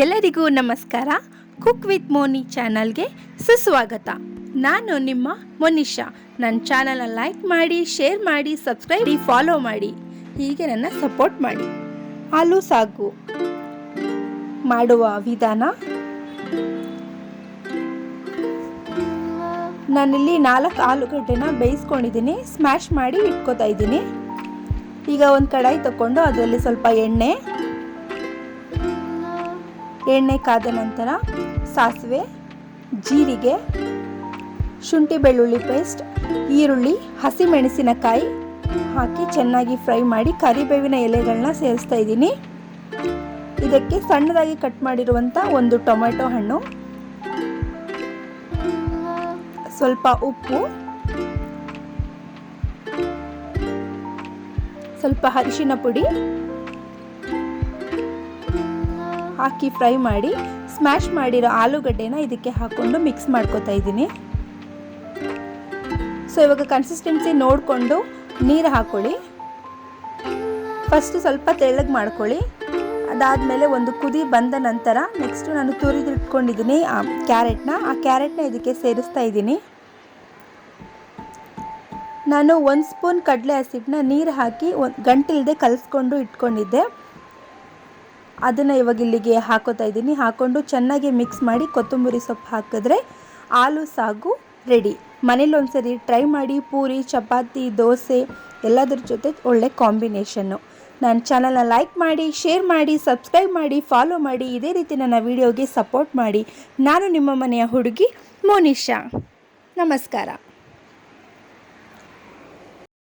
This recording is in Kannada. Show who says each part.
Speaker 1: ಎಲ್ಲರಿಗೂ ನಮಸ್ಕಾರ. ಕುಕ್ ವಿತ್ ಮೋನಿ ಚಾನಲ್ಗೆ ಸುಸ್ವಾಗತ. ನಾನು ನಿಮ್ಮ ಮೊನಿಷಾ. ನನ್ನ ಚಾನಲ್ನ ಲೈಕ್ ಮಾಡಿ, ಶೇರ್ ಮಾಡಿ, ಸಬ್ಸ್ಕ್ರೈಬ್ ಮಾಡಿ, ಫಾಲೋ ಮಾಡಿ. ಹೀಗೆ ನನ್ನ ಸಪೋರ್ಟ್ ಮಾಡಿ. ಆಲೂ ಸಾಗು ಮಾಡುವ ವಿಧಾನ. ನಾನಿಲ್ಲಿ 4 ಆಲೂಗಡ್ಡೆನ ಬೇಯಿಸ್ಕೊಂಡಿದ್ದೀನಿ, ಸ್ಮ್ಯಾಶ್ ಮಾಡಿ ಇಟ್ಕೋತಾ ಇದ್ದೀನಿ. ಈಗ ಒಂದು ಕಡಾಯಿ ತಗೊಂಡು ಅದರಲ್ಲಿ ಸ್ವಲ್ಪ ಎಣ್ಣೆ ಕಾದ ನಂತರ ಸಾಸಿವೆ, ಜೀರಿಗೆ, ಶುಂಠಿ ಬೆಳ್ಳುಳ್ಳಿ ಪೇಸ್ಟ್, ಈರುಳ್ಳಿ, ಹಸಿಮೆಣಸಿನಕಾಯಿ ಹಾಕಿ ಚೆನ್ನಾಗಿ ಫ್ರೈ ಮಾಡಿ ಕರಿಬೇವಿನ ಎಲೆಗಳನ್ನ ಸೇರಿಸ್ತಾ ಇದ್ದೀನಿ. ಇದಕ್ಕೆ ಸಣ್ಣದಾಗಿ ಕಟ್ ಮಾಡಿರುವಂಥ ಒಂದು ಟೊಮೆಟೊ ಹಣ್ಣು, ಸ್ವಲ್ಪ ಉಪ್ಪು, ಸ್ವಲ್ಪ ಅರಿಶಿನ ಪುಡಿ ಹಾಕಿ ಫ್ರೈ ಮಾಡಿ ಸ್ಮ್ಯಾಶ್ ಮಾಡಿರೋ ಆಲೂಗಡ್ಡೆನ ಇದಕ್ಕೆ ಹಾಕ್ಕೊಂಡು ಮಿಕ್ಸ್ ಮಾಡ್ಕೊತಾ ಇದ್ದೀನಿ. ಸೊ ಇವಾಗ ಕನ್ಸಿಸ್ಟೆನ್ಸಿ ನೋಡಿಕೊಂಡು ನೀರು ಹಾಕ್ಕೊಳ್ಳಿ. ಫಸ್ಟು ಸ್ವಲ್ಪ ತೆಳ್ಳಗೆ ಮಾಡ್ಕೊಳ್ಳಿ. ಅದಾದಮೇಲೆ ಒಂದು ಕುದಿ ಬಂದ ನಂತರ ನೆಕ್ಸ್ಟು ನಾನು ತುರಿದಿಟ್ಕೊಂಡಿದ್ದೀನಿ ಆ ಕ್ಯಾರೆಟ್ನ ಇದಕ್ಕೆ ಸೇರಿಸ್ತಾ ಇದ್ದೀನಿ. ನಾನು 1 ಸ್ಪೂನ್ ಕಡಲೆ ಹಸಿಟ್ಟನ್ನ ನೀರು ಹಾಕಿ ಗಂಟಿಲ್ಲದೆ ಕಲಿಸ್ಕೊಂಡು ಇಟ್ಕೊಂಡಿದ್ದೆ. ಅದನ್ನು ಇವಾಗ ಇಲ್ಲಿಗೆ ಹಾಕೋತಾ ಇದ್ದೀನಿ. ಹಾಕ್ಕೊಂಡು ಚೆನ್ನಾಗಿ ಮಿಕ್ಸ್ ಮಾಡಿ ಕೊತ್ತಂಬರಿ ಸೊಪ್ಪು ಹಾಕಿದ್ರೆ ಆಲೂ ಸಾಗು ರೆಡಿ. ಮನೇಲಿ ಒಂದ್ಸರಿ ಟ್ರೈ ಮಾಡಿ. ಪೂರಿ, ಚಪಾತಿ, ದೋಸೆ ಎಲ್ಲದರ ಜೊತೆ ಒಳ್ಳೆ ಕಾಂಬಿನೇಷನ್ನು. ನನ್ನ ಚಾನಲ್ನ ಲೈಕ್ ಮಾಡಿ, ಶೇರ್ ಮಾಡಿ, ಸಬ್ಸ್ಕ್ರೈಬ್ ಮಾಡಿ, ಫಾಲೋ ಮಾಡಿ. ಇದೇ ರೀತಿ ನನ್ನ ವಿಡಿಯೋಗೆ ಸಪೋರ್ಟ್ ಮಾಡಿ. ನಾನು ನಿಮ್ಮ ಮನೆಯ ಹುಡುಗಿ ಮೊನಿಷಾ. ನಮಸ್ಕಾರ.